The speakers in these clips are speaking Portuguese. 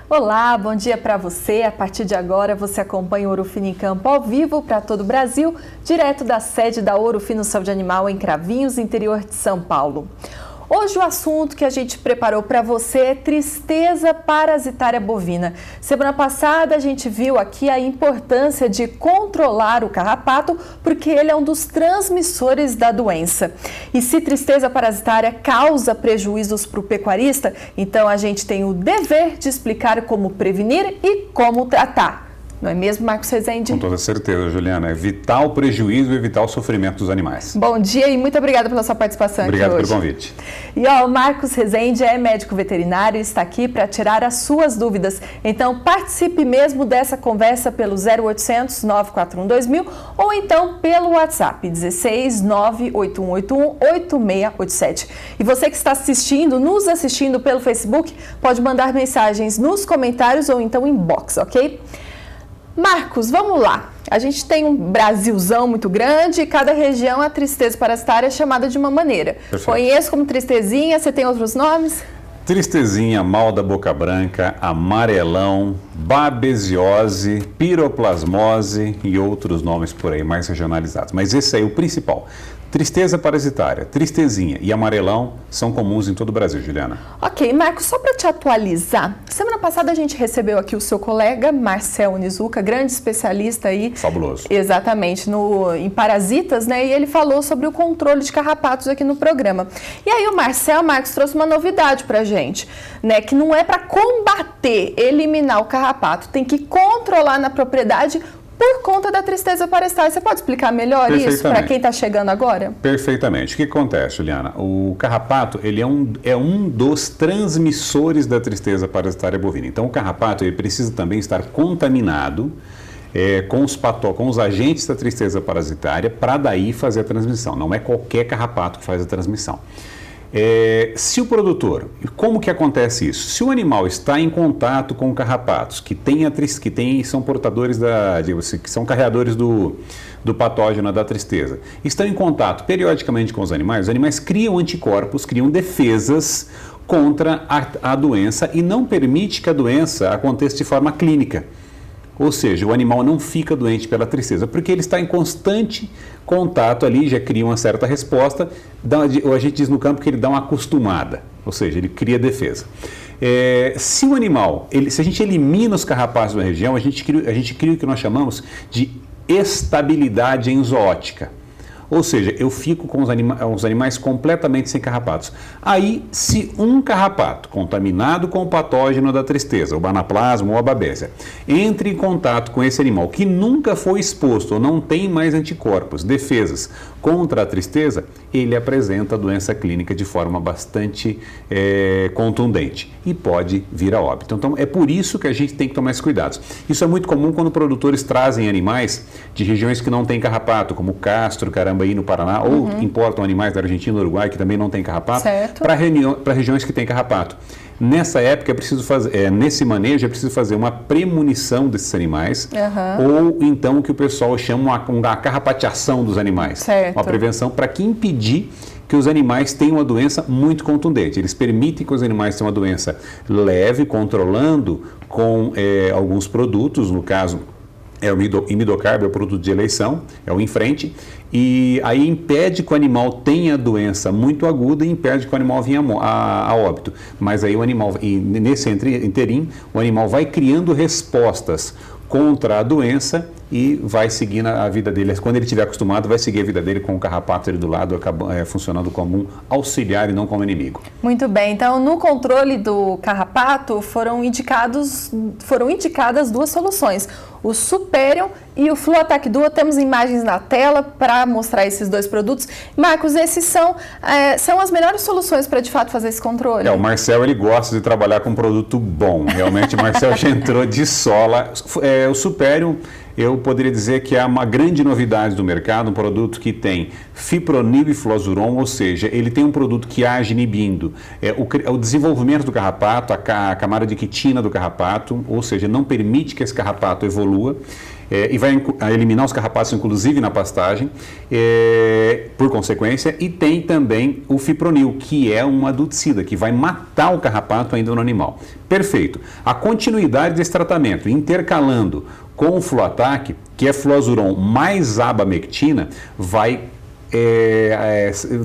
Olá, bom dia para você. A partir de agora você acompanha o Ouro Fino em Campo ao vivo para todo o Brasil, direto da sede da Ouro Fino Saúde Animal em Cravinhos, interior de São Paulo. Hoje o assunto que a gente preparou para você é tristeza parasitária bovina. Semana passada a gente viu aqui a importância de controlar o carrapato, porque ele é um dos transmissores da doença. E se tristeza parasitária causa prejuízos para o pecuarista, então a gente tem o dever de explicar como prevenir e como tratar. Não é mesmo, Marcos Rezende? Com toda certeza, Juliana. Evitar o prejuízo e evitar o sofrimento dos animais. Bom dia e muito obrigada pela sua participação aqui hoje. Obrigado pelo convite. E o Marcos Rezende é médico veterinário e está aqui para tirar as suas dúvidas. Então participe mesmo dessa conversa pelo 0800 941 2000 ou então pelo WhatsApp 16 98181 8687. E você que está nos assistindo pelo Facebook, pode mandar mensagens nos comentários ou então inbox, ok? Marcos, vamos lá. A gente tem um Brasilzão muito grande e cada região a tristeza parasitária é chamada de uma maneira. Perfeito. Conheço como tristezinha, você tem outros nomes? Tristezinha, mal da boca branca, amarelão, babesiose, piroplasmose e outros nomes por aí mais regionalizados. Mas esse aí é o principal. Tristeza parasitária, tristezinha e amarelão são comuns em todo o Brasil, Juliana. Ok, Marcos, só para te atualizar, semana passada a gente recebeu aqui o seu colega, Marcel Nizuka, grande especialista aí. Fabuloso. Exatamente, em parasitas, né? E ele falou sobre o controle de carrapatos aqui no programa. E aí o Marcos trouxe uma novidade pra gente, né? Que não é para combater, eliminar o carrapato, tem que controlar na propriedade por conta da tristeza parasitária. Você pode explicar melhor isso para quem está chegando agora? Perfeitamente. O que acontece, Juliana? O carrapato ele é um dos transmissores da tristeza parasitária bovina. Então, o carrapato ele precisa também estar contaminado com os agentes da tristeza parasitária para daí fazer a transmissão. Não é qualquer carrapato que faz a transmissão. Se o produtor, como que acontece isso? Se o animal está em contato com carrapatos que são portadores que são carreadores do patógeno da tristeza, estão em contato periodicamente com os animais criam anticorpos, criam defesas contra a doença e não permite que a doença aconteça de forma clínica. Ou seja, o animal não fica doente pela tristeza, porque ele está em constante contato ali, já cria uma certa resposta, a gente diz no campo que ele dá uma acostumada, ou seja, ele cria defesa. Se o animal, se a gente elimina os carrapatos da região, a gente cria o que nós chamamos de estabilidade enzootica. Ou seja, eu fico com os animais completamente sem carrapatos. Aí, se um carrapato contaminado com o patógeno da tristeza, o anaplasma ou a babésia, entra em contato com esse animal que nunca foi exposto ou não tem mais anticorpos, defesas contra a tristeza, ele apresenta a doença clínica de forma bastante contundente e pode vir a óbito. Então, é por isso que a gente tem que tomar esses cuidados. Isso é muito comum quando produtores trazem animais de regiões que não têm carrapato, como Castro, Carambaí, no Paraná, ou importam animais da Argentina e Uruguai que também não têm carrapato, para regiões que têm carrapato. Nessa época, nesse manejo, é preciso fazer uma premonição desses animais, ou então o que o pessoal chama uma carrapateação dos animais. Uma prevenção para que impedir que os animais tenham uma doença muito contundente. Eles permitem que os animais tenham uma doença leve, controlando com alguns produtos, no caso é o imidocarb, é o produto de eleição, é o Infrente, e aí impede que o animal tenha doença muito aguda e impede que o animal venha a óbito. Mas aí nesse interim, o animal vai criando respostas contra a doença e vai seguindo a vida dele. Quando ele estiver acostumado, vai seguir a vida dele com o carrapato ali do lado, funcionando como um auxiliar e não como inimigo. Muito bem. Então, no controle do carrapato, foram indicadas duas soluções. O Superior e o Fluatac Duo. Temos imagens na tela para mostrar esses dois produtos. Marcos, esses são as melhores soluções para, de fato, fazer esse controle? O Marcel, ele gosta de trabalhar com um produto bom. Realmente, o Marcel já entrou de sola. O Superior, eu poderia dizer que é uma grande novidade do mercado, um produto que tem fipronil e flozuron, ou seja, ele tem um produto que age inibindo o desenvolvimento do carrapato, a camada de quitina do carrapato, ou seja, não permite que esse carrapato evolua. E vai eliminar os carrapatos, inclusive na pastagem, por consequência, e tem também o fipronil, que é um adulticida, que vai matar o carrapato ainda no animal. Perfeito. A continuidade desse tratamento, intercalando com o Fluatac, que é flozuron mais abamectina, vai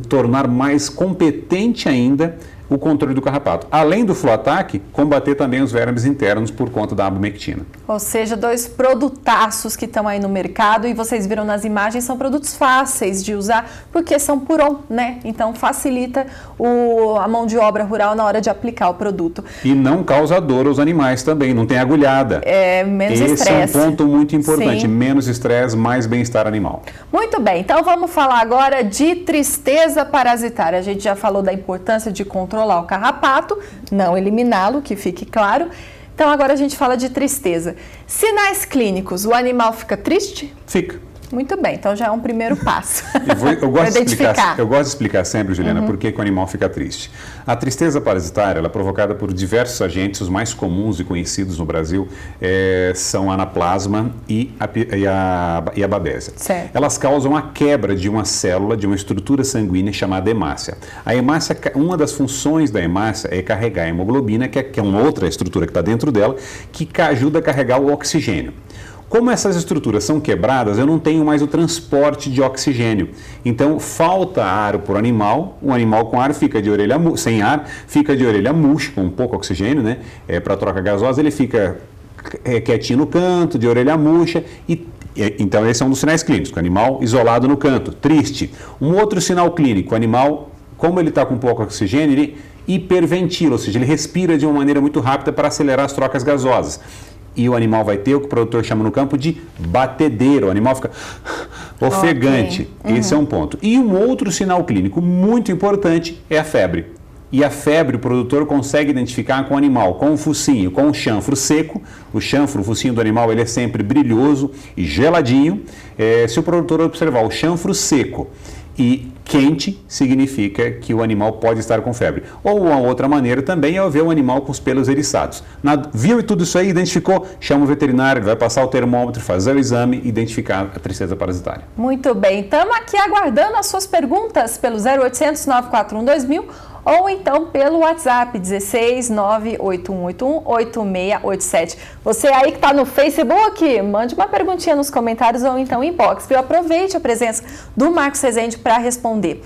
tornar mais competente ainda o controle do carrapato. Além do Fluatac, combater também os vermes internos por conta da abamectina. Ou seja, dois produtaços que estão aí no mercado e vocês viram nas imagens, são produtos fáceis de usar porque são Puron, né? Então facilita a mão de obra rural na hora de aplicar o produto. E não causa dor aos animais também, não tem agulhada. Menos estresse. Esse é um ponto muito importante, Sim. Menos estresse, mais bem-estar animal. Muito bem, então vamos falar agora de tristeza parasitária. A gente já falou da importância de controlar o carrapato, não eliminá-lo, que fique claro. Então agora a gente fala de tristeza. Sinais clínicos, o animal fica triste? Fica. Muito bem, então já é um primeiro passo. Eu gosto de explicar sempre, Juliana, por que o animal fica triste. A tristeza parasitária ela é provocada por diversos agentes, os mais comuns e conhecidos no Brasil são a anaplasma e a babésia. Certo. Elas causam a quebra de uma célula, de uma estrutura sanguínea chamada hemácia. A hemácia, uma das funções da hemácia é carregar a hemoglobina, que é uma outra estrutura que está dentro dela, que ajuda a carregar o oxigênio. Como essas estruturas são quebradas, eu não tenho mais o transporte de oxigênio. Então, falta ar para o animal com ar fica de orelha sem ar, fica de orelha murcha, com pouco oxigênio, né? Para a troca gasosa, ele fica quietinho no canto, de orelha murcha. Então, esse é um dos sinais clínicos, o animal isolado no canto, triste. Um outro sinal clínico, o animal, como ele está com pouco oxigênio, ele hiperventila, ou seja, ele respira de uma maneira muito rápida para acelerar as trocas gasosas. E o animal vai ter o que o produtor chama no campo de batedeira. O animal fica ofegante. Okay. Esse é um ponto. E um outro sinal clínico muito importante é a febre. E a febre o produtor consegue identificar com o animal, com o focinho, com o chanfro seco. O focinho do animal, ele é sempre brilhoso e geladinho. Se o produtor observar o chanfro seco e quente, significa que o animal pode estar com febre. Ou uma outra maneira também é ver o animal com os pelos eriçados. Viu e tudo isso aí, identificou, chama o veterinário, ele vai passar o termômetro, fazer o exame e identificar a tristeza parasitária. Muito bem, estamos aqui aguardando as suas perguntas pelo 0800 941 2000 ou então pelo WhatsApp 16 98181 8687. Você aí que está no Facebook, mande uma perguntinha nos comentários ou então inbox. Aproveite a presença do Marcos Rezende para responder.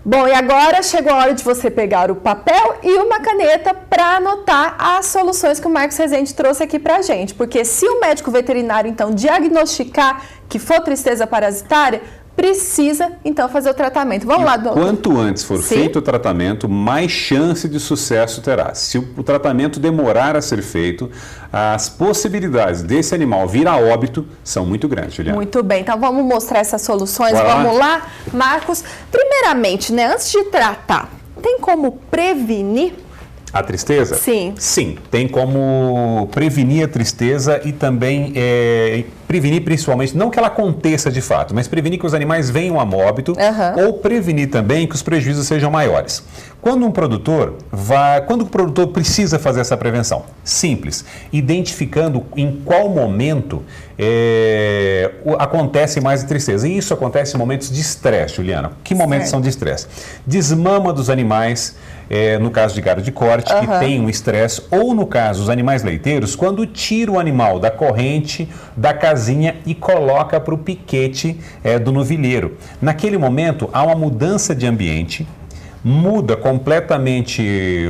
Bom, e agora chegou a hora de você pegar o papel e uma caneta para anotar as soluções que o Marcos Rezende trouxe aqui para a gente. Porque se o médico veterinário, então, diagnosticar que for tristeza parasitária, precisa, então, fazer o tratamento. Vamos lá, doutor. Quanto antes for feito o tratamento, mais chance de sucesso terá. Se o tratamento demorar a ser feito, as possibilidades desse animal vir a óbito são muito grandes, Juliana. Muito bem, então vamos mostrar essas soluções. Vamos lá, Marcos. Primeiramente, né, antes de tratar, tem como prevenir a tristeza? Sim. Sim, tem como prevenir a tristeza e também prevenir principalmente, não que ela aconteça de fato, mas prevenir que os animais venham a óbito ou prevenir também que os prejuízos sejam maiores. Quando o produtor precisa fazer essa prevenção? Simples, identificando em qual momento acontece mais a tristeza. E isso acontece em momentos de estresse, Juliana. Que momentos são de estresse? Desmama dos animais, no caso de gado de corte, que tem um estresse, ou no caso dos animais leiteiros, quando tira o animal da corrente, da casinha e coloca para o piquete do novilheiro. Naquele momento, há uma mudança de ambiente, muda completamente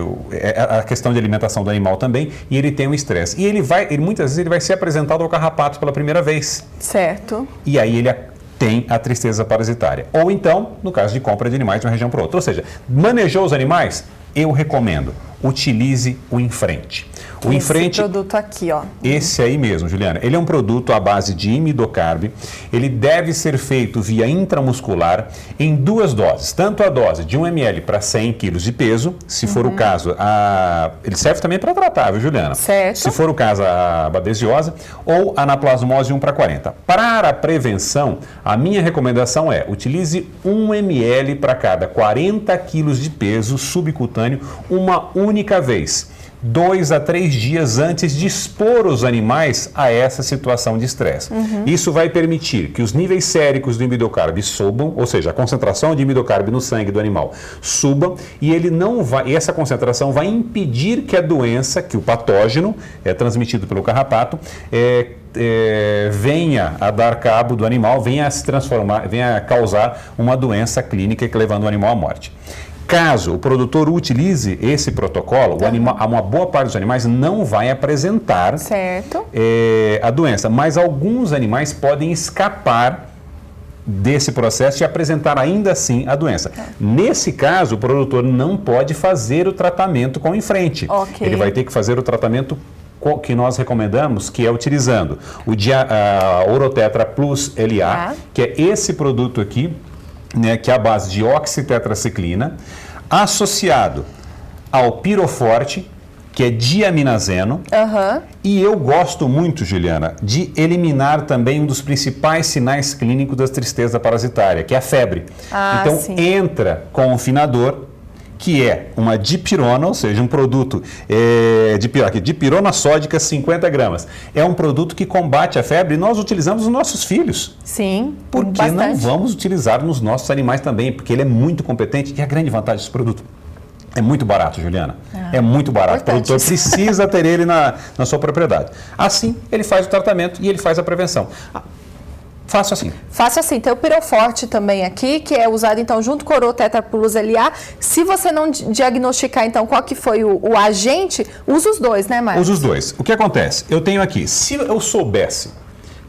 a questão de alimentação do animal também, e ele tem um estresse. E muitas vezes ele vai ser apresentado ao carrapato pela primeira vez. Certo. E aí ele tem a tristeza parasitária. Ou então, no caso de compra de animais de uma região para outra. Ou seja, manejou os animais? Eu recomendo utilize o Enfrente. O Esse produto aqui, ó. Esse aí mesmo, Juliana. Ele é um produto à base de imidocarb. Ele deve ser feito via intramuscular em 2 doses. Tanto a dose de 1 ml para 100 kg de peso, se for o caso, ele serve também para tratar, viu, Juliana? Certo. Se for o caso, a babesiose, ou anaplasmose 1 para 40. Para a prevenção, a minha recomendação é utilize 1 ml para cada 40 kg de peso subcutâneo uma única vez. 2 a 3 dias antes de expor os animais a essa situação de estresse. Isso vai permitir que os níveis séricos do imidocarb subam, ou seja, a concentração de imidocarb no sangue do animal suba, e essa concentração vai impedir que a doença, que o patógeno transmitido pelo carrapato, venha a dar cabo do animal, venha a se transformar, venha a causar uma doença clínica levando o animal à morte. Caso o produtor utilize esse protocolo, uma boa parte dos animais não vai apresentar a doença, mas alguns animais podem escapar desse processo e apresentar ainda assim a doença. Nesse caso, o produtor não pode fazer o tratamento com Enfrente. Ele vai ter que fazer o tratamento que nós recomendamos, que é utilizando a Orotetra Plus LA, que é esse produto aqui, que é a base de oxitetraciclina, associado ao Piroforte, que é diaminazeno. E eu gosto muito, Juliana, de eliminar também um dos principais sinais clínicos da tristeza parasitária, que é a febre. Então, entra com o Finador, que é uma dipirona, ou seja, um produto dipirona sódica 50 gramas. É um produto que combate a febre e nós utilizamos nos nossos filhos. Sim, por que não vamos utilizar nos nossos animais também? Porque ele é muito competente e a grande vantagem desse produto é muito barato, Juliana. É muito barato. O produtor precisa ter ele na sua propriedade. Assim, ele faz o tratamento e ele faz a prevenção. Fácil assim. Fácil assim. Tem o Piroforte também aqui, que é usado então junto com o Orotetra Plus LA. Se você não diagnosticar então qual que foi o agente, usa os dois, né, Marcos? Usa os dois. O que acontece? Eu tenho aqui, se eu soubesse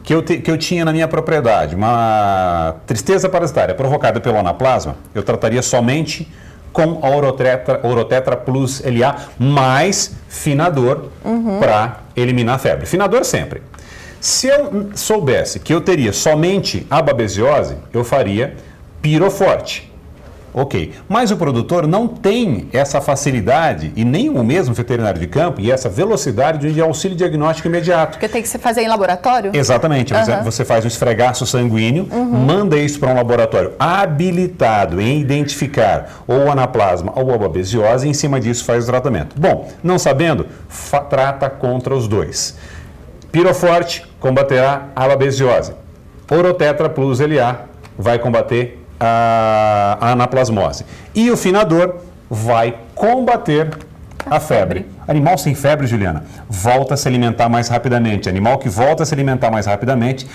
que eu tinha na minha propriedade uma tristeza parasitária provocada pelo anaplasma, eu trataria somente com a Orotetra Plus LA mais Finador para eliminar a febre. Finador sempre. Se eu soubesse que eu teria somente a babesiose, eu faria Piroforte. Ok, mas o produtor não tem essa facilidade e nem o mesmo veterinário de campo e essa velocidade de auxílio diagnóstico imediato. Porque tem que se fazer em laboratório? Exatamente, você faz um esfregaço sanguíneo, manda isso para um laboratório habilitado em identificar ou o anaplasma ou a babesiose e em cima disso faz o tratamento. Bom, não sabendo, trata contra os dois. Piroforte combaterá a babesiose. Orotetra Plus LA vai combater a anaplasmose. E o Finador vai combater a febre. Animal sem febre, Juliana, volta a se alimentar mais rapidamente. Animal que volta a se alimentar mais rapidamente,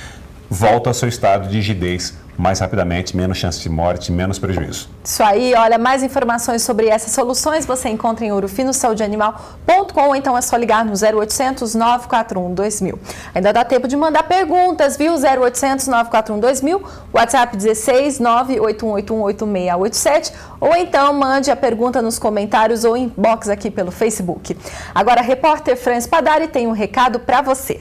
volta ao seu estado de rigidez mais rapidamente, menos chance de morte, menos prejuízo. Isso aí, olha, mais informações sobre essas soluções você encontra em ourofinosaudeanimal.com ou então é só ligar no 0800 941 2000. Ainda dá tempo de mandar perguntas, viu? 0800 941 2000, WhatsApp 16 981818687 ou então mande a pergunta nos comentários ou inbox aqui pelo Facebook. Agora, a repórter Fran Spadari tem um recado para você.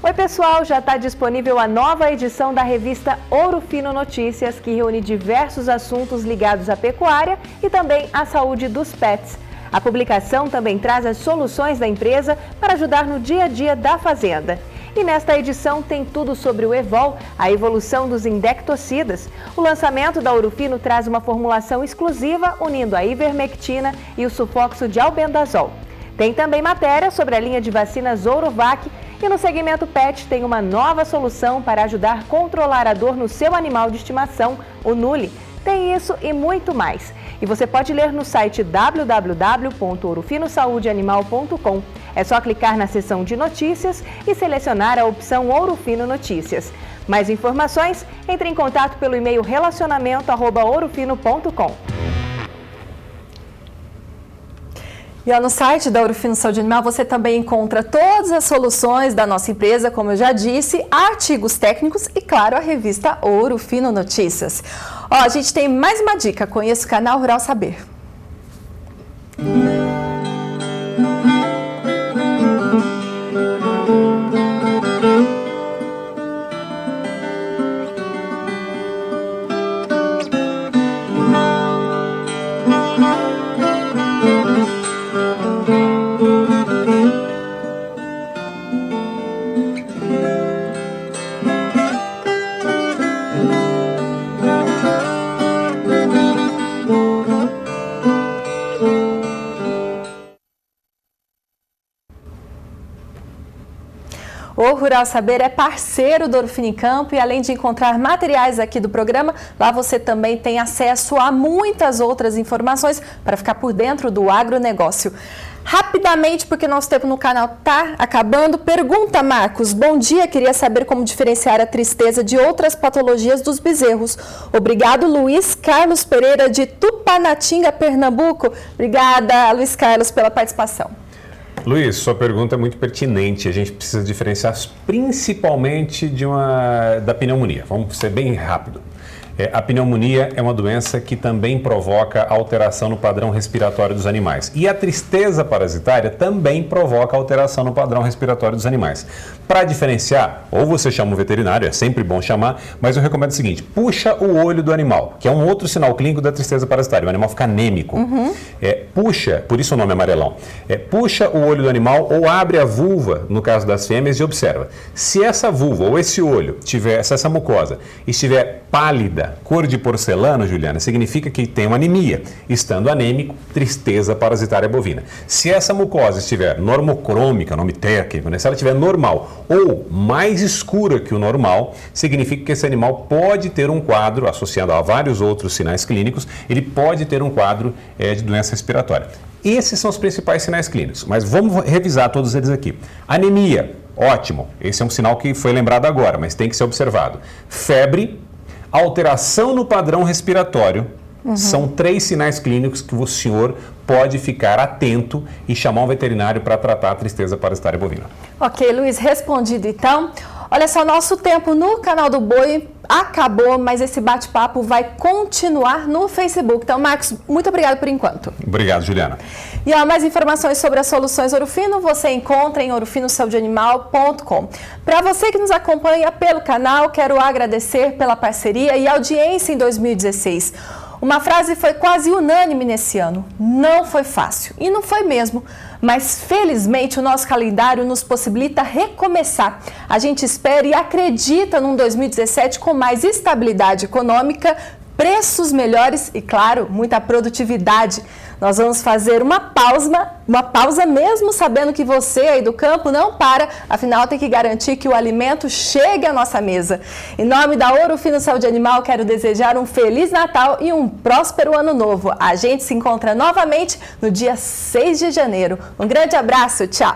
Oi pessoal, já está disponível a nova edição da revista Ouro Fino Notícias, que reúne diversos assuntos ligados à pecuária e também à saúde dos pets. A publicação também traz as soluções da empresa para ajudar no dia a dia da fazenda. E nesta edição tem tudo sobre o Evol, a evolução dos indectocidas. O lançamento da Ouro Fino traz uma formulação exclusiva unindo a ivermectina e o sulfoxo de albendazol. Tem também matéria sobre a linha de vacinas Ourovac. E no segmento PET tem uma nova solução para ajudar a controlar a dor no seu animal de estimação, o Nuli. Tem isso e muito mais. E você pode ler no site www.ourofinosaudeanimal.com. É só clicar na seção de notícias e selecionar a opção Ouro Fino Notícias. Mais informações? Entre em contato pelo e-mail relacionamento@ourofino.com. E no site da Ouro Fino Saúde Animal você também encontra todas as soluções da nossa empresa, como eu já disse, artigos técnicos e, claro, a revista Ouro Fino Notícias. Ó, a gente tem mais uma dica, conheça o canal Rural Saber. O Rural Saber é parceiro do Ouro Fino em Campo e além de encontrar materiais aqui do programa, lá você também tem acesso a muitas outras informações para ficar por dentro do agronegócio. Rapidamente, porque nosso tempo no canal está acabando. Pergunta, Marcos. Bom dia, queria saber como diferenciar a tristeza de outras patologias dos bezerros. Obrigado, Luiz Carlos Pereira, de Tupanatinga, Pernambuco. Obrigada, Luiz Carlos, pela participação. Luiz, sua pergunta é muito pertinente. A gente precisa diferenciar principalmente da pneumonia. Vamos ser bem rápido. A pneumonia é uma doença que também provoca alteração no padrão respiratório dos animais. E a tristeza parasitária também provoca alteração no padrão respiratório dos animais. Para diferenciar, ou você chama um veterinário, é sempre bom chamar, mas eu recomendo o seguinte: puxa o olho do animal, que é um outro sinal clínico da tristeza parasitária. O animal fica anêmico. Puxa, por isso o nome é amarelão. Puxa o olho do animal ou abre a vulva, no caso das fêmeas, e observa. Se essa vulva ou esse olho, se essa mucosa estiver pálida, cor de porcelana, Juliana, significa que tem uma anemia. Estando anêmico, tristeza parasitária bovina. Se essa mucosa estiver normocrômica, nome técnico, né? Se ela estiver normal ou mais escura que o normal, significa que esse animal pode ter um quadro, associado a vários outros sinais clínicos, ele pode ter um quadro de doença respiratória. Esses são os principais sinais clínicos, mas vamos revisar todos eles aqui. Anemia, ótimo, esse é um sinal que foi lembrado agora, mas tem que ser observado. Febre, alteração no padrão respiratório, são 3 sinais clínicos que o senhor pode ficar atento e chamar um veterinário para tratar a tristeza parasitária bovina. Ok, Luiz, respondido então. Olha só, nosso tempo no canal do Boi acabou, mas esse bate-papo vai continuar no Facebook. Então, Marcos, muito obrigado por enquanto. Obrigado, Juliana. E mais informações sobre as soluções Ouro Fino você encontra em ourofinosaudeanimal.com. Para você que nos acompanha pelo canal, quero agradecer pela parceria e audiência em 2016. Uma frase foi quase unânime nesse ano: não foi fácil. E não foi mesmo. Mas, felizmente, o nosso calendário nos possibilita recomeçar. A gente espera e acredita num 2017 com mais estabilidade econômica, preços melhores e, claro, muita produtividade. Nós vamos fazer uma pausa mesmo sabendo que você aí do campo não para, afinal tem que garantir que o alimento chegue à nossa mesa. Em nome da Ouro Fino Saúde Animal, quero desejar um Feliz Natal e um próspero Ano Novo. A gente se encontra novamente no dia 6 de janeiro. Um grande abraço, tchau!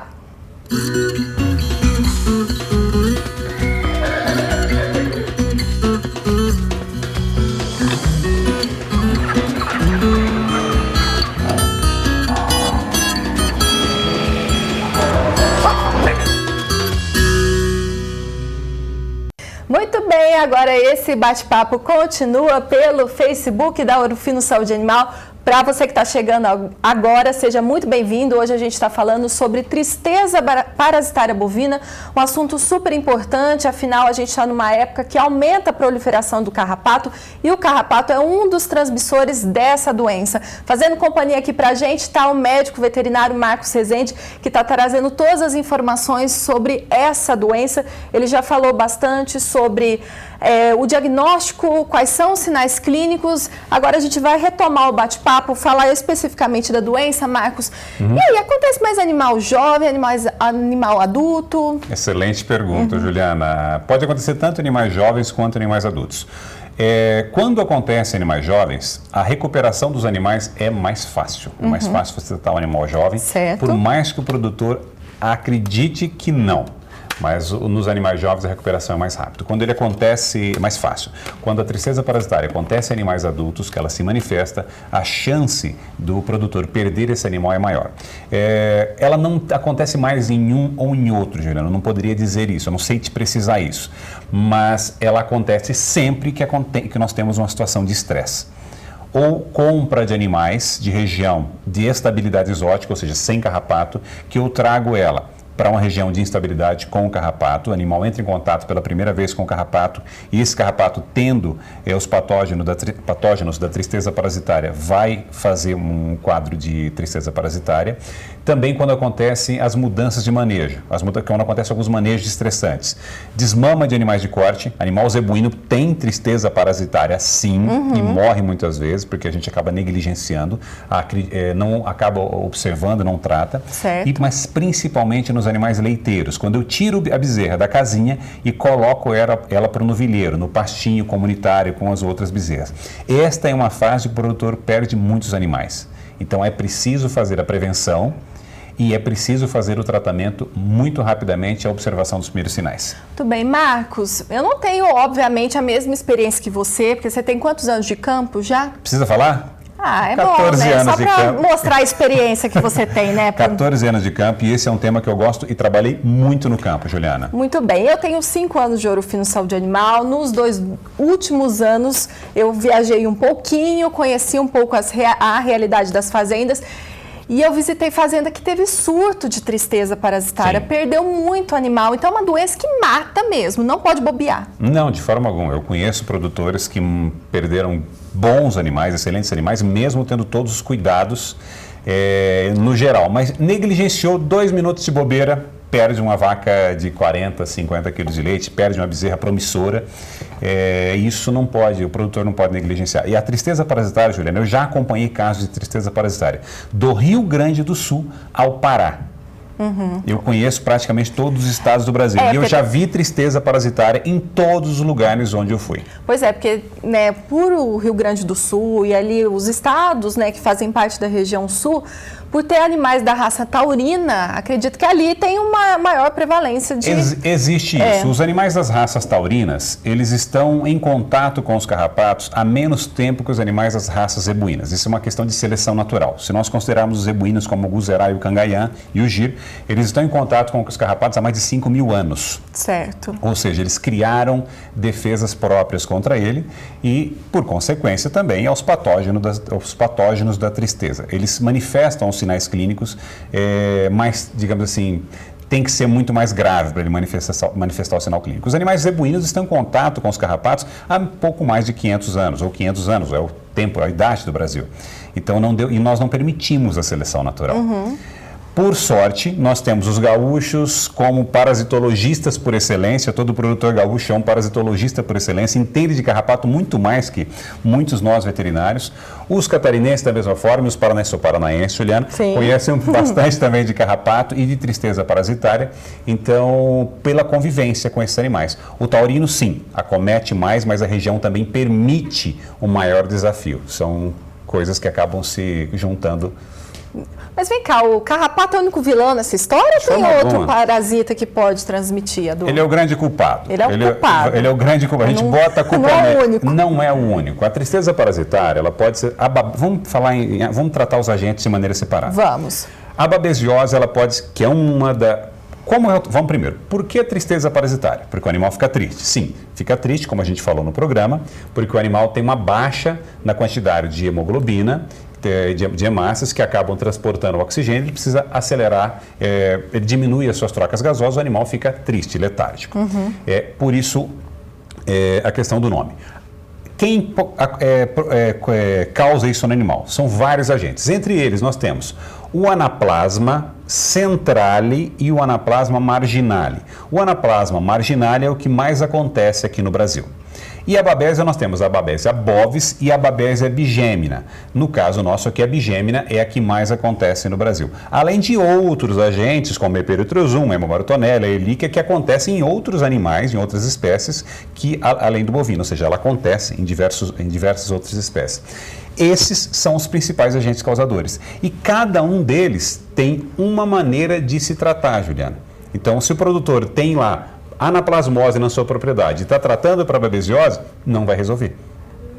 Muito bem, agora esse bate-papo continua pelo Facebook da Ouro Fino Saúde Animal. Para você que está chegando agora, seja muito bem-vindo. Hoje a gente está falando sobre tristeza parasitária bovina, um assunto super importante, afinal a gente está numa época que aumenta a proliferação do carrapato e o carrapato é um dos transmissores dessa doença. Fazendo companhia aqui para a gente está o médico veterinário Marcos Rezende, que está trazendo todas as informações sobre essa doença. Ele já falou bastante sobre o diagnóstico, quais são os sinais clínicos. Agora a gente vai retomar o bate-papo, falar especificamente da doença, Marcos. E aí, acontece mais animal jovem, animal adulto? Excelente pergunta, Juliana. Pode acontecer tanto em animais jovens quanto em animais adultos. Quando acontece em animais jovens, a recuperação dos animais é mais fácil. É mais fácil você tratar um animal jovem, certo, por mais que o produtor acredite que não. Mas nos animais jovens a recuperação é mais rápida. Quando ele acontece, é mais fácil. Quando a tristeza parasitária acontece em animais adultos, que ela se manifesta, a chance do produtor perder esse animal é maior. Ela não acontece mais em um ou em outro, Juliana, eu não poderia dizer isso, eu não sei te precisar isso. Mas ela acontece sempre que nós temos uma situação de estresse. Ou compra de animais de região de estabilidade exótica, ou seja, sem carrapato, que eu trago ela para uma região de instabilidade com o carrapato. O animal entra em contato pela primeira vez com o carrapato e esse carrapato, tendo os patógenos da tristeza parasitária, vai fazer um quadro de tristeza parasitária. Também quando acontecem as mudanças de manejo, quando acontecem alguns manejos estressantes. Desmama de animais de corte, animal zebuíno tem tristeza parasitária sim, e morre muitas vezes, porque a gente acaba negligenciando, não acaba observando, não trata. Certo. Mas principalmente nos animais leiteiros, quando eu tiro a bezerra da casinha e coloco ela para o novilheiro, no pastinho comunitário com as outras bezerras. Esta é uma fase que o produtor perde muitos animais. Então é preciso fazer a prevenção e é preciso fazer o tratamento muito rapidamente, a observação dos primeiros sinais. Muito bem, Marcos, eu não tenho, obviamente, a mesma experiência que você, porque você tem quantos anos de campo já? Precisa falar? Ah, é 14 bom, né? anos Só de para campo. mostrar a experiência que você tem, né? 14 anos de campo, e esse é um tema que eu gosto e trabalhei muito no campo, Juliana. Muito bem, eu tenho 5 anos de Ouro Fino Saúde Animal. Nos 2 últimos anos eu viajei um pouquinho, conheci um pouco a realidade das fazendas. E eu visitei fazenda que teve surto de tristeza parasitária, Sim. Perdeu muito animal. Então é uma doença que mata mesmo, não pode bobear. Não, de forma alguma. Eu conheço produtores que perderam bons animais, excelentes animais, mesmo tendo todos os cuidados no geral. Mas negligenciou 2 minutos de bobeira, perde uma vaca de 40, 50 quilos de leite, perde uma bezerra promissora. Isso não pode, o produtor não pode negligenciar. E a tristeza parasitária, Juliana, eu já acompanhei casos de tristeza parasitária do Rio Grande do Sul ao Pará. Eu conheço praticamente todos os estados do Brasil. E eu já vi tristeza parasitária em todos os lugares onde eu fui. Pois é, porque né, por o Rio Grande do Sul e ali os estados né, que fazem parte da região sul, por ter animais da raça taurina, acredito que ali tem uma maior prevalência de... Existe isso. Os animais das raças taurinas, eles estão em contato com os carrapatos há menos tempo que os animais das raças zebuínas. Isso é uma questão de seleção natural. Se nós considerarmos os zebuínos como o guzerá e o cangaiã e o gir, eles estão em contato com os carrapatos há mais de 5.000 anos. Certo. Ou seja, eles criaram defesas próprias contra ele e, por consequência, também aos patógenos da tristeza. Eles manifestam os sinais clínicos, mas, digamos assim, tem que ser muito mais grave para ele manifestar o sinal clínico. Os animais zebuínos estão em contato com os carrapatos há pouco mais de 500 anos, ou 500 anos, é o tempo, a idade do Brasil. Então, e nós não permitimos a seleção natural. Por sorte, nós temos os gaúchos como parasitologistas por excelência. Todo produtor gaúcho é um parasitologista por excelência, entende de carrapato muito mais que muitos nós veterinários. Os catarinenses da mesma forma, os paranaenses, Juliana, conhecem bastante também de carrapato e de tristeza parasitária, então, pela convivência com esses animais. O taurino, sim, acomete mais, mas a região também permite um maior desafio. São coisas que acabam se juntando. Mas vem cá, o carrapato é o único vilão nessa história ou tem outro parasita que pode transmitir a doença? Ele é o grande culpado. Ele é o culpado. Ele é o grande culpado. A gente bota a culpa nele. Não é o único. Não é o único. A tristeza parasitária, ela pode ser... Vamos tratar os agentes de maneira separada. Vamos. A babesiose, ela pode... Que é uma da... Vamos primeiro. Por que a tristeza parasitária? Porque o animal fica triste. Sim, fica triste, como a gente falou no programa, porque o animal tem uma baixa na quantidade de hemoglobina, de hemácias que acabam transportando o oxigênio, ele precisa acelerar, ele diminui as suas trocas gasosas, o animal fica triste, letárgico. Por isso, a questão do nome. Quem causa isso no animal? São vários agentes. Entre eles, nós temos o Anaplasma centrale e o Anaplasma marginale. O Anaplasma marginale é o que mais acontece aqui no Brasil. E a babésia, nós temos a babésia bovis e a babésia bigêmina. No caso nosso aqui, a bigêmina é a que mais acontece no Brasil. Além de outros agentes, como Eperithrosum, Hemobaratonella, Ehrlichia, que acontecem em outros animais, em outras espécies, que além do bovino, ou seja, ela acontece em diversas outras espécies. Esses são os principais agentes causadores. E cada um deles tem uma maneira de se tratar, Juliana. Então, se o produtor tem lá anaplasmose na sua propriedade e está tratando para babesiose, não vai resolver.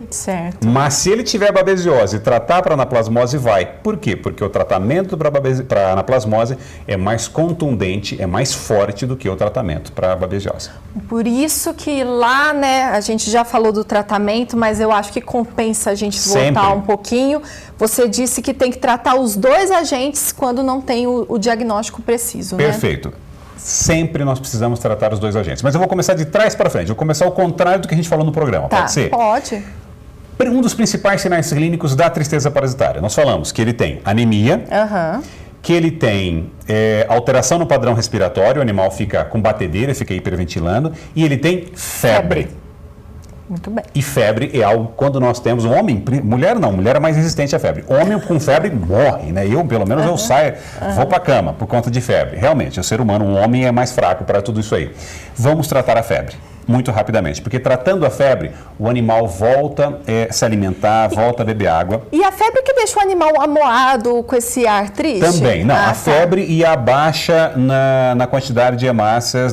Certo. Mas se ele tiver babesiose e tratar para anaplasmose, vai. Por quê? Porque o tratamento para anaplasmose é mais contundente, é mais forte do que o tratamento para babesiose. Por isso que lá, né, a gente já falou do tratamento, mas eu acho que compensa a gente voltar um pouquinho. Você disse que tem que tratar os 2 agentes quando não tem o diagnóstico preciso, né? Perfeito. Sempre nós precisamos tratar os 2 agentes. Mas eu vou começar de trás para frente. Eu vou começar ao contrário do que a gente falou no programa. Tá, pode ser? Pode. Um dos principais sinais clínicos da tristeza parasitária. Nós falamos que ele tem anemia, que ele tem alteração no padrão respiratório, o animal fica com batedeira, fica hiperventilando, e ele tem febre. Muito bem. E febre é algo, quando nós temos um homem, mulher não, mulher é mais resistente à febre. Homem com febre morre, né? Eu, pelo menos, eu saio, vou para a cama por conta de febre. Realmente, o ser humano, um homem é mais fraco para tudo isso aí. Vamos tratar a febre muito rapidamente, porque tratando a febre, o animal volta a se alimentar, volta a beber água. E a febre que deixa o animal amoado com esse ar triste? Também, não, a febre e a baixa na quantidade de hemácias,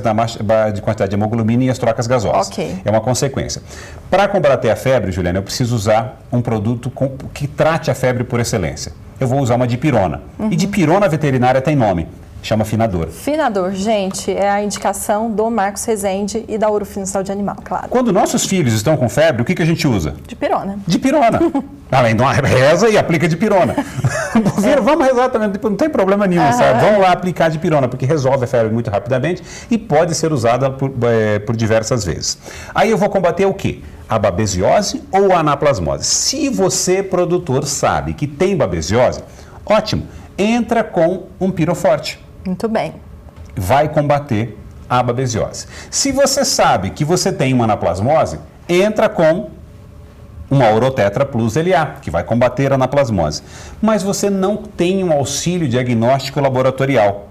de quantidade de hemoglobina e as trocas gasosas. Ok. É uma consequência. Para combater a febre, Juliana, eu preciso usar um produto que trate a febre por excelência. Eu vou usar uma dipirona. E dipirona veterinária tem nome. Chama Finador. Finador, gente, é a indicação do Marcos Rezende e da Ourofino Saúde Animal, claro. Quando nossos filhos estão com febre, o que a gente usa? Dipirona. Dipirona. Além de uma reza e aplica dipirona. Vamos rezar também, não tem problema nenhum, sabe? Vamos lá aplicar dipirona, porque resolve a febre muito rapidamente e pode ser usada por diversas vezes. Aí eu vou combater o quê? A babesiose ou a anaplasmose. Se você, produtor, sabe que tem babesiose, ótimo, entra com um piroforte. Muito bem. Vai combater a babesiose. Se você sabe que você tem uma anaplasmose, entra com uma Orotetra Plus LA, que vai combater a anaplasmose. Mas você não tem um auxílio diagnóstico laboratorial,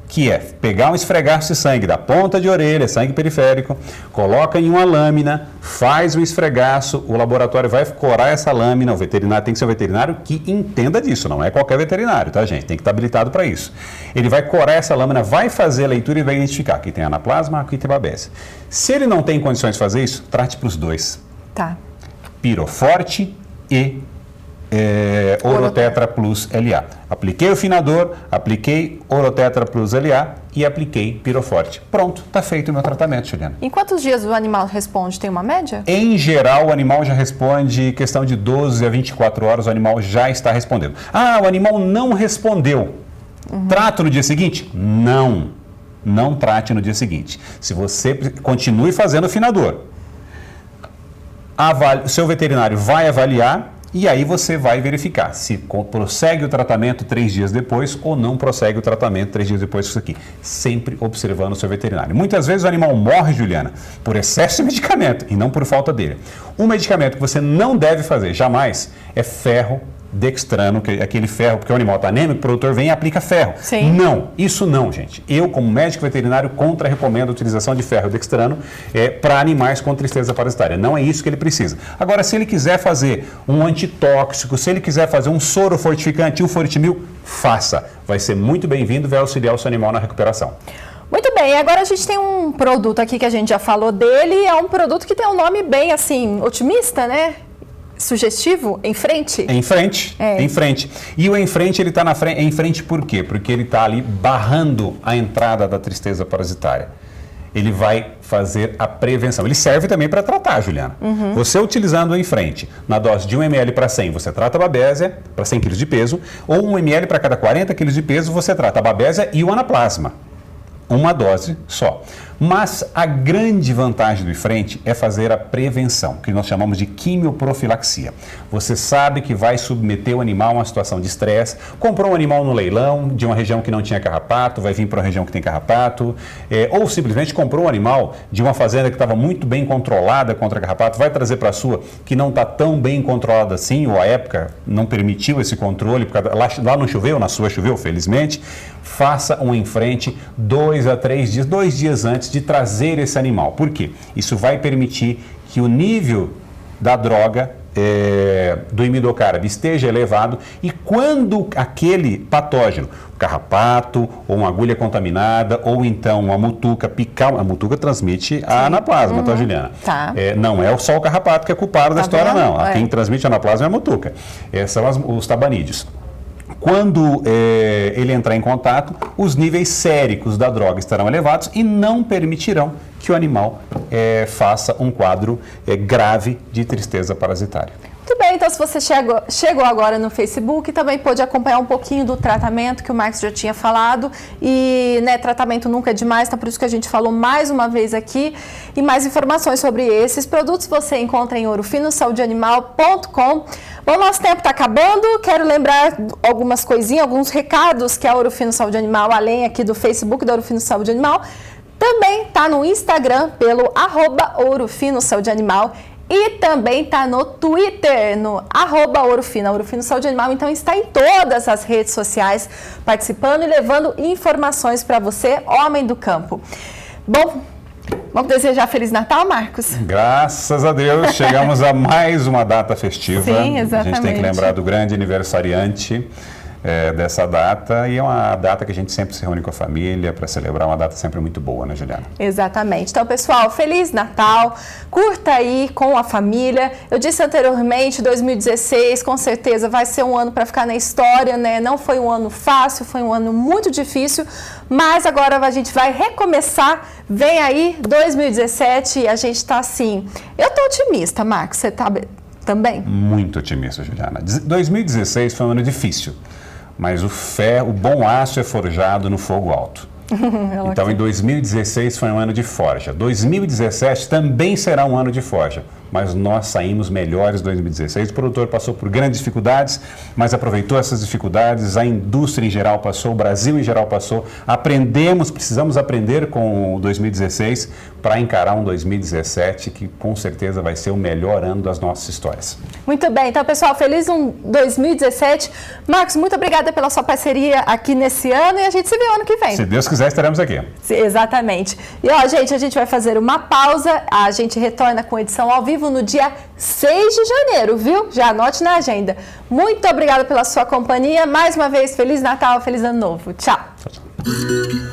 que é pegar um esfregaço de sangue da ponta de orelha, sangue periférico, coloca em uma lâmina, faz um esfregaço, o laboratório vai corar essa lâmina, o veterinário tem que ser um veterinário que entenda disso, não é qualquer veterinário, tá, gente? Tem que estar habilitado para isso. Ele vai corar essa lâmina, vai fazer a leitura e vai identificar aqui tem anaplasma, aqui tem babésia. Se ele não tem condições de fazer isso, trate para os dois. Tá. Piroforte e Orotetra Plus LA. Apliquei o Finador, apliquei Orotetra Plus LA e apliquei Piroforte. Pronto, está feito o meu tratamento, Juliana. Em quantos dias o animal responde? Tem uma média? Em geral, o animal já responde, questão de 12 a 24 horas, o animal já está respondendo. Ah, o animal não respondeu. Trato no dia seguinte? Não. Não trate no dia seguinte. Se você continue fazendo o Finador, o seu veterinário vai avaliar e aí você vai verificar se prossegue o tratamento 3 dias depois ou não prossegue o tratamento 3 dias depois disso aqui. Sempre observando o seu veterinário. Muitas vezes o animal morre, Juliana, por excesso de medicamento e não por falta dele. Um medicamento que você não deve fazer jamais é ferro dextrano, que é aquele ferro, porque o animal está anêmico, o produtor vem e aplica ferro. Sim. Não, isso não, gente. Eu, como médico veterinário, recomendo a utilização de ferro dextrano para animais com tristeza parasitária. Não é isso que ele precisa. Agora, se ele quiser fazer um antitóxico, se ele quiser fazer um soro fortificante, um Fortimil, faça. Vai ser muito bem-vindo, vai auxiliar o seu animal na recuperação. Muito bem, agora a gente tem um produto aqui que a gente já falou dele, é um produto que tem um nome bem, assim, otimista, né? Sugestivo, em frente? Em frente, em frente. E o em frente, ele está em frente por quê? Porque ele está ali barrando a entrada da tristeza parasitária. Ele vai fazer a prevenção. Ele serve também para tratar, Juliana. Você utilizando o em frente, na dose de 1 ml para 100, você trata a babésia, para 100 kg de peso, ou 1 ml para cada 40 kg de peso, você trata a babésia e o anaplasma. Uma dose só. Mas a grande vantagem do Ifrente é fazer a prevenção, que nós chamamos de quimioprofilaxia. Você sabe que vai submeter o animal a uma situação de estresse, comprou um animal no leilão de uma região que não tinha carrapato, vai vir para uma região que tem carrapato, ou simplesmente comprou um animal de uma fazenda que estava muito bem controlada contra carrapato, vai trazer para a sua que não está tão bem controlada assim, ou a época não permitiu esse controle, porque lá não choveu, na sua choveu, felizmente. Faça um em frente 2 a 3 dias, 2 dias antes de trazer esse animal. Por quê? Isso vai permitir que o nível da droga do imidocarb esteja elevado e quando aquele patógeno, carrapato ou uma agulha contaminada ou então uma mutuca picar, a mutuca transmite a anaplasma, tá, Juliana? Tá. Não é só o carrapato que é culpado da história, vendo? não. Quem transmite a anaplasma é a mutuca. São os tabanídeos. Quando ele entrar em contato, os níveis séricos da droga estarão elevados e não permitirão que o animal faça um quadro grave de tristeza parasitária. Muito bem, então se você chegou agora no Facebook, também pode acompanhar um pouquinho do tratamento que o Marcos já tinha falado. E, né, tratamento nunca é demais, tá? Por isso que a gente falou mais uma vez aqui. E mais informações sobre esses produtos você encontra em ourofinosaúdeanimal.com. Bom, nosso tempo está acabando. Quero lembrar algumas coisinhas, alguns recados que a Ourofino Saúde Animal, além aqui do Facebook da Ourofino Saúde Animal, Também está no Instagram pelo @ourofino saúde animal e também está no Twitter, no @ourofino, Ourofino Saúde Animal. Então está em todas as redes sociais participando e levando informações para você, homem do campo. Bom, vamos desejar Feliz Natal, Marcos? Graças a Deus, chegamos a mais uma data festiva. Sim, exatamente. A gente tem que lembrar do grande aniversariante dessa data, e é uma data que a gente sempre se reúne com a família para celebrar, uma data sempre muito boa, né, Juliana? Exatamente. Então, pessoal, Feliz Natal, curta aí com a família. Eu disse anteriormente, 2016 com certeza vai ser um ano para ficar na história, né? Não foi um ano fácil, foi um ano muito difícil, mas agora a gente vai recomeçar. Vem aí 2017 e a gente está assim. Eu tô otimista, Marcos, você tá também? Muito otimista, Juliana. 2016 foi um ano difícil, mas o bom aço é forjado no fogo alto. Então, em 2016 foi um ano de forja. 2017 também será um ano de forja, mas nós saímos melhores em 2016. O produtor passou por grandes dificuldades, mas aproveitou essas dificuldades, a indústria em geral passou, o Brasil em geral passou. Precisamos aprender com o 2016 para encarar um 2017 que com certeza vai ser o melhor ano das nossas histórias. Muito bem, então pessoal, feliz 2017. Marcos, muito obrigada pela sua parceria aqui nesse ano e a gente se vê ano que vem. Se Deus quiser, estaremos aqui. Exatamente. E ó, gente, a gente vai fazer uma pausa, a gente retorna com edição ao vivo no dia 6 de janeiro, viu? Já anote na agenda. Muito obrigada pela sua companhia. Mais uma vez, Feliz Natal, Feliz Ano Novo. Tchau. Tchau, tchau.